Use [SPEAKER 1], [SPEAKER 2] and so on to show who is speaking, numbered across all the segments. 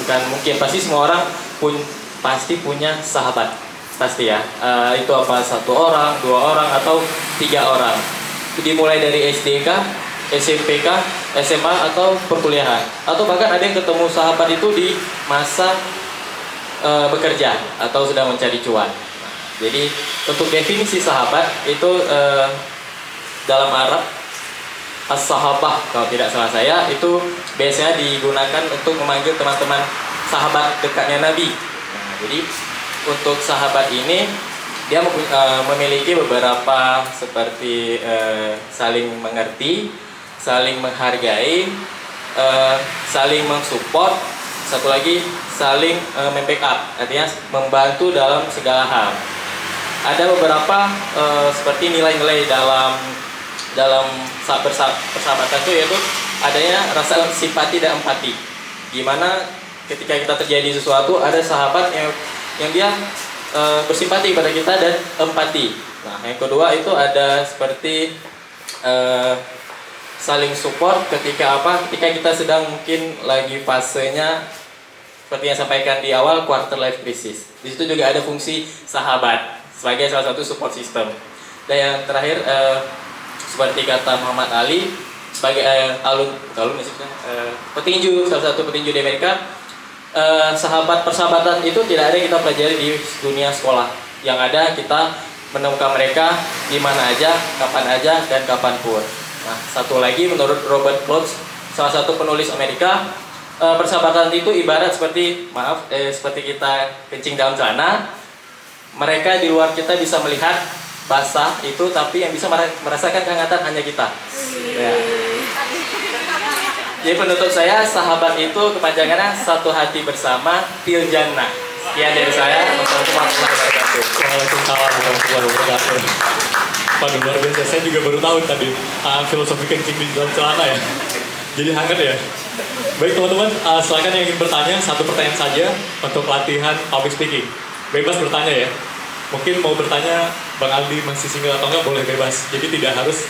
[SPEAKER 1] bukan mungkin, pasti semua orang pasti punya sahabat, pasti ya. Itu apa, 1 orang, 2 orang, atau 3 orang. Dimulai dari SD kah, SMP kah, SMA, atau perkuliahan, atau bahkan ada yang ketemu sahabat itu di masa bekerja atau sedang mencari cuan. Jadi untuk definisi sahabat itu dalam Arab as-sahabah, kalau tidak salah saya, itu biasanya digunakan untuk memanggil teman-teman sahabat dekatnya Nabi. Nah, jadi untuk sahabat ini dia memiliki beberapa seperti saling mengerti, saling menghargai, saling mensupport, satu lagi saling membackup, artinya membantu dalam segala hal. Ada beberapa seperti nilai-nilai dalam persahabatan itu, yaitu adanya rasa simpati dan empati. Gimana ketika kita terjadi sesuatu, ada sahabat yang dia bersimpati pada kita dan empati. Nah, yang kedua itu ada seperti saling support ketika kita sedang mungkin lagi fasenya seperti yang sampaikan di awal, quarter life crisis. Di situ juga ada fungsi sahabat sebagai salah satu support system. Dan yang terakhir seperti kata Muhammad Ali sebagai petinju, salah satu petinju di Amerika, persahabatan itu tidak ada yang kita pelajari di dunia sekolah. Yang ada kita menemukan mereka di mana aja, kapan aja, dan kapanpun. Nah, satu lagi menurut Robert Klotz, salah satu penulis Amerika, persahabatan itu ibarat seperti kita kencing dalam celana. Mereka di luar kita bisa melihat basah itu, tapi yang bisa merasakan kehangatan hanya kita. Ya. Jadi penutup saya, sahabat itu kepanjangannya satu hati bersama fil jannah. Sekian dari saya. Wassalamualaikum warahmatullahi wabarakatuh.
[SPEAKER 2] Waalaikumsalam warahmatullahi wabarakatuh. Waduh, luar biasa. Saya juga baru tahu tadi filosofi kencing di dalam celana ya. Jadi hangat ya. Baik teman-teman, silakan yang ingin bertanya, 1 pertanyaan saja untuk latihan public speaking. Bebas bertanya ya. Mungkin mau bertanya Bang Aldi masih single atau enggak, boleh bebas. Jadi tidak harus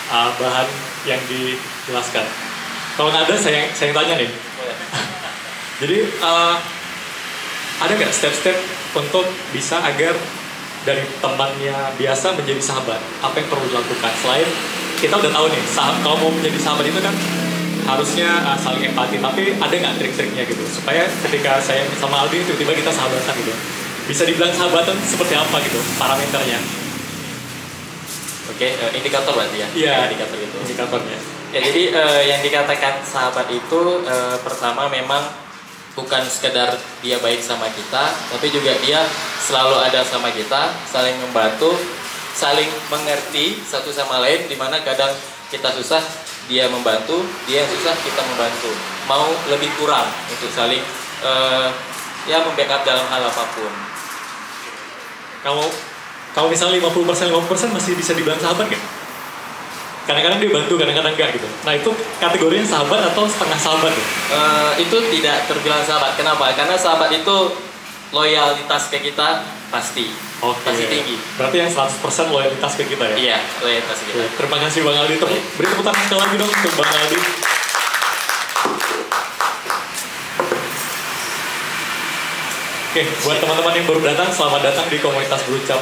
[SPEAKER 2] bahan yang dijelaskan. Kalau nggak ada, saya yang tanya nih. Jadi ada nggak step-step untuk bisa agar dari temannya biasa menjadi sahabat? Apa yang perlu dilakukan? Selain kita udah tahu nih, kalau mau menjadi sahabat itu kan harusnya saling empati. Tapi ada nggak trik-triknya gitu supaya ketika saya sama Aldi tiba-tiba kita sahabatan gitu? Bisa dibilang sahabatan seperti apa gitu parameternya?
[SPEAKER 1] Oke, indikator berarti ya?
[SPEAKER 2] Iya,
[SPEAKER 1] indikator itu.
[SPEAKER 2] Indikatornya.
[SPEAKER 1] Ya, jadi yang dikatakan sahabat itu pertama memang bukan sekedar dia baik sama kita, tapi juga dia selalu ada sama kita, saling membantu, saling mengerti satu sama lain, dimana kadang kita susah dia membantu, dia yang susah kita membantu. Mau lebih kurang untuk saling membackup dalam hal apapun.
[SPEAKER 2] Kalau misalnya 50% masih bisa dibilang sahabat nggak? Kadang-kadang dia bantu, kadang-kadang enggak gitu. Nah itu kategorinya sahabat atau setengah sahabat ya?
[SPEAKER 1] Itu tidak terbilang sahabat. Kenapa? Karena sahabat itu loyalitas ke kita pasti. Pasti tinggi.
[SPEAKER 2] Berarti yang 100% loyalitas ke kita ya?
[SPEAKER 1] Iya, loyalitas ke kita.
[SPEAKER 2] Terima kasih Bang Aldi. Beri tepuk tangan sekali lagi dong untuk Bang Aldi. Oke, buat teman-teman yang baru datang, selamat datang di komunitas Berucap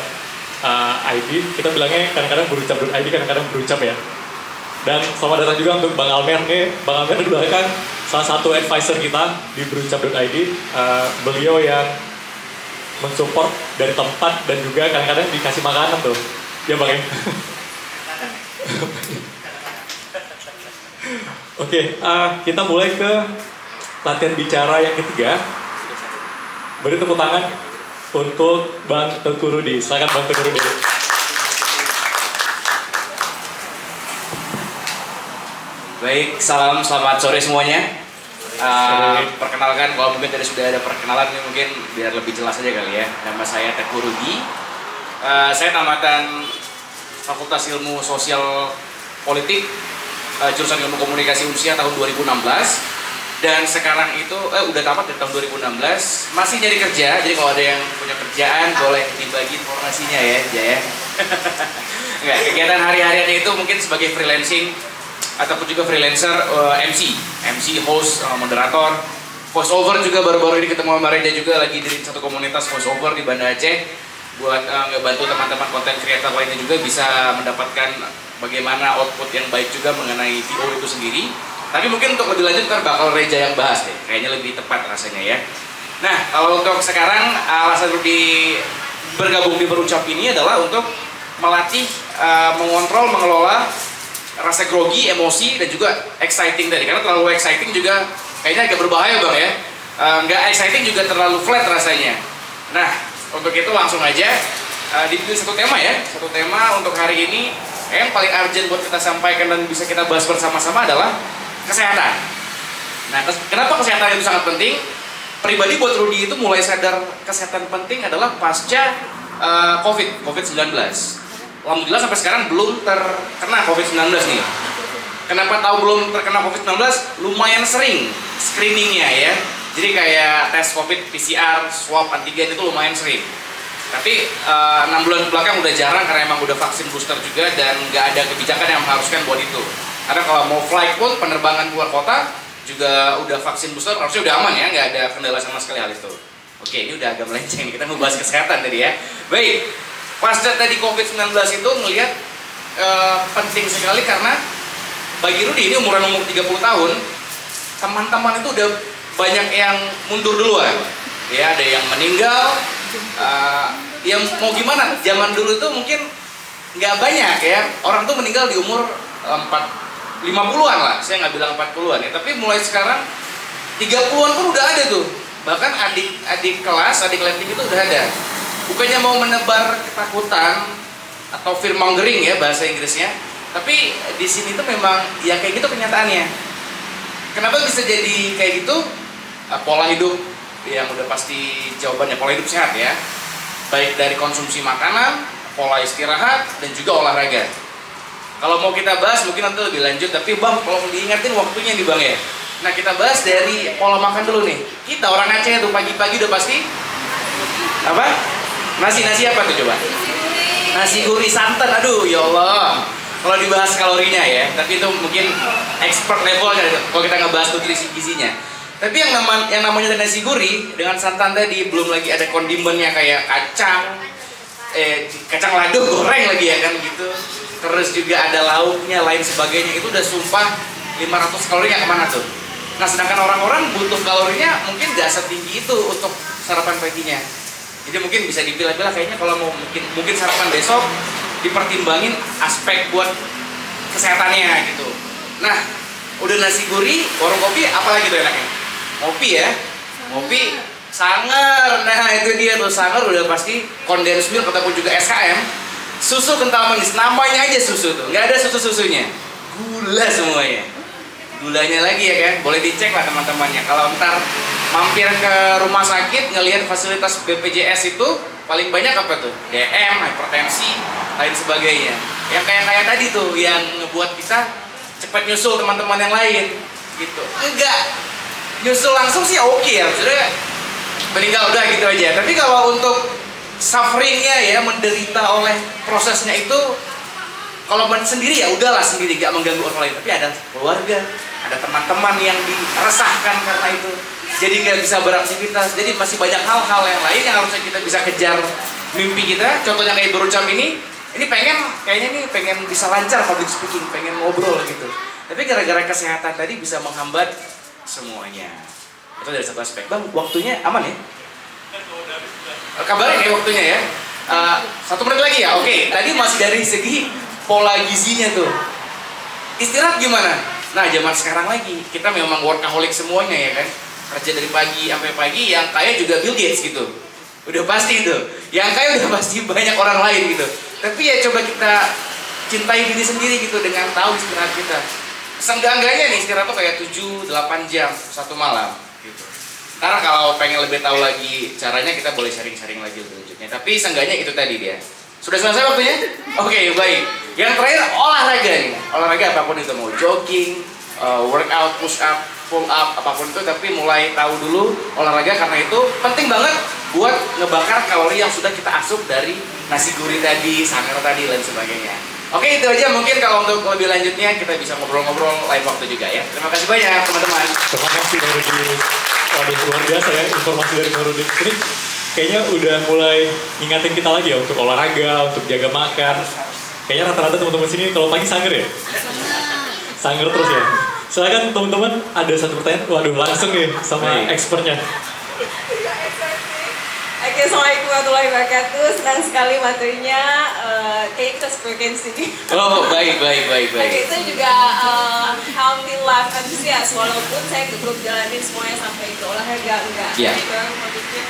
[SPEAKER 2] ID. Kita bilangnya kadang-kadang berucap.id, kadang-kadang berucap ya. Dan selamat datang juga untuk Bang Almer nih. Bang Almer di belakang salah satu advisor kita di berucap.id. Beliau yang mensupport dari tempat dan juga kadang-kadang dikasih makanan tuh. Ya Bang ya. Oke, kita mulai ke latihan bicara yang ketiga. Beri tepuk tangan untuk Bang Teuku Rudi. Silakan Bang Teuku Rudi.
[SPEAKER 3] Baik, selamat sore semuanya. Perkenalkan, kalau mungkin tadi sudah ada perkenalan, ini mungkin biar lebih jelas aja kali ya. Nama saya Teuku Rudi. Saya tamatan Fakultas Ilmu Sosial Politik, jurusan Ilmu Komunikasi Unsya tahun 2016. Dan sekarang itu udah tamat dari tahun 2016, masih nyari kerja. Jadi kalau ada yang punya kerjaan boleh dibagi informasinya ya, ya. Enggak, kegiatan hari-hariannya itu mungkin sebagai freelancing ataupun juga freelancer, MC host, moderator. voice over juga baru-baru ini ketemu sama Reja juga lagi di satu komunitas voice over di Banda Aceh buat ngebantu teman-teman konten creator lainnya juga bisa mendapatkan bagaimana output yang baik juga mengenai VO itu sendiri. Tapi mungkin untuk lebih lanjut ntar bakal Reja yang bahas deh, kayaknya lebih tepat rasanya ya. Nah, kalau untuk sekarang alasan Rudy bergabung di Berucap ini adalah untuk melatih, mengontrol, mengelola rasa grogi, emosi, dan juga exciting tadi. Karena terlalu exciting juga kayaknya agak berbahaya Bang ya. Nggak exciting juga terlalu flat rasanya. Nah, untuk itu langsung aja dipilih satu tema ya. Satu tema untuk hari ini yang paling urgent buat kita sampaikan dan bisa kita bahas bersama-sama adalah kesehatan. Nah, kenapa kesehatan itu sangat penting? Pribadi buat Rudy itu mulai sadar kesehatan penting adalah pasca COVID-19. Alhamdulillah sampai sekarang belum terkena COVID-19 nih. Kenapa tahu belum terkena COVID-19? Lumayan sering screeningnya ya. Jadi kayak tes COVID, PCR, swab, antigen itu lumayan sering. Tapi 6 bulan belakang udah jarang karena emang udah vaksin booster juga dan nggak ada kebijakan yang mengharuskan buat itu. Karena kalau mau flight pun penerbangan luar kota juga udah vaksin booster harusnya udah aman ya, nggak ada kendala sama sekali hal itu. Oke, ini udah agak melenceng, kita mau bahas kesehatan tadi ya. Baik, pasca tadi COVID-19 itu ngelihat penting sekali karena bagi Rudy ini umur 30 tahun, teman-teman itu udah banyak yang mundur duluan. Ya, ada yang meninggal, yang mau gimana? Zaman dulu itu mungkin nggak banyak ya, orang tuh meninggal di umur 50-an lah, saya nggak bilang 40-an ya, tapi mulai sekarang 30-an pun udah ada tuh. Bahkan adik kelas, adik letting itu udah ada. Bukannya mau menebar ketakutan atau fear mongering ya bahasa Inggrisnya, tapi di sini tuh memang ya kayak gitu kenyataannya. Kenapa bisa jadi kayak gitu? Pola hidup yang udah pasti jawabannya, pola hidup sehat ya. Baik dari konsumsi makanan, pola istirahat, dan juga olahraga. Kalau mau kita bahas mungkin nanti lebih lanjut, tapi Bang kalau diingatin waktunya nih Bang ya. Nah kita bahas dari pola makan dulu nih. Kita orang Aceh tuh pagi-pagi udah pasti apa? Nasi apa tuh coba? Nasi gurih santan, aduh ya Allah. Kalau dibahas kalorinya ya, tapi itu mungkin expert level kalau kita ngebahas nutrisi gizinya. Tapi yang namanya nasi gurih dengan santan tadi, belum lagi ada kondimennya kayak kacang lado goreng lagi ya kan gitu. Terus juga ada lauknya lain sebagainya, itu udah sumpah 500 kalorinya kemana tuh? Nah sedangkan orang-orang butuh kalorinya mungkin gak setinggi itu untuk sarapan paginya. Jadi mungkin bisa dipilah-pilah kayaknya kalau mau mungkin sarapan besok dipertimbangin aspek buat kesehatannya gitu. Nah udah nasi gurih, warung kopi apalagi tuh enaknya? Ngopi ya, ngopi sangar. Nah itu dia tuh sangar udah pasti condensed milk ataupun juga SKM. Susu kental manis, namanya aja susu tuh, nggak ada susu-susunya, gula semuanya. Gulanya lagi ya kan, boleh dicek lah teman-temannya. Kalau ntar mampir ke rumah sakit ngelihat fasilitas BPJS itu paling banyak apa tuh? DM, hipertensi, lain sebagainya. Yang kayak tadi tuh, yang ngebuat kita cepat nyusul teman-teman yang lain, gitu. Enggak, nyusul langsung sih oke ya, sudah meninggal udah gitu aja. Tapi kalau untuk sufferingnya ya, menderita oleh prosesnya itu, kalau sendiri ya udahlah sendiri, gak mengganggu orang lain. Tapi ada keluarga, ada teman-teman yang diresahkan karena itu, jadi nggak bisa beraktivitas. Jadi masih banyak hal-hal yang lain yang harusnya kita bisa kejar mimpi kita. Contohnya kayak Berucap ini kayaknya pengen bisa lancar public speaking, pengen ngobrol gitu. Tapi gara-gara kesehatan tadi bisa menghambat semuanya. Itu dari satu aspek. Bang, waktunya aman ya? Kabarin ya waktunya ya. 1 menit lagi ya. Oke, tadi masih dari segi pola gizinya tuh. Istirahat gimana? Nah, zaman sekarang lagi kita memang workaholic semuanya ya kan. Kerja dari pagi sampai pagi, yang kaya juga Bill Gates gitu. Udah pasti itu. Yang kaya udah pasti banyak orang lain gitu. Tapi ya coba kita cintai diri sendiri gitu dengan tahu istirahat kita. Seenggak-enggaknya nih istirahat tuh kayak 7-8 jam 1 malam gitu. Karena kalau pengen lebih tahu lagi caranya, kita boleh sharing-sharing lagi lebih lanjutnya. Tapi seenggaknya itu tadi dia. Sudah selesai waktunya? Oke, baik. Yang terakhir olahraga nih. Olahraga apapun itu, mau jogging, workout, push up, pull up, apapun itu. Tapi mulai tahu dulu olahraga karena itu penting banget buat ngebakar kalori yang sudah kita asup dari nasi gurih tadi, sangar tadi, dan sebagainya. Oke, itu aja. Mungkin kalau untuk lebih lanjutnya kita bisa ngobrol-ngobrol lain waktu juga ya. Terima kasih banyak teman-teman.
[SPEAKER 2] Terima kasih dari Waduh, luar biasa ya informasi dari Bang Rudi. Ini kayaknya udah mulai ngingatin kita lagi ya untuk olahraga, untuk jaga makan. Kayaknya rata-rata teman-teman sini kalau pagi sanger ya? Sanger terus ya? Silakan teman-teman, ada satu pertanyaan. Waduh, langsung nih sama expertnya.
[SPEAKER 4] Oke, Assalamualaikum warahmatullahi wabarakatuh. Senang sekali materinya. Kayaknya kita sefrekuensi.
[SPEAKER 3] Oh, baik.
[SPEAKER 4] Oke, itu juga healthy life antusias. Walaupun saya belum jalanin semuanya sampai ke olahraga, enggak.
[SPEAKER 3] Iya.
[SPEAKER 4] Itu motifnya.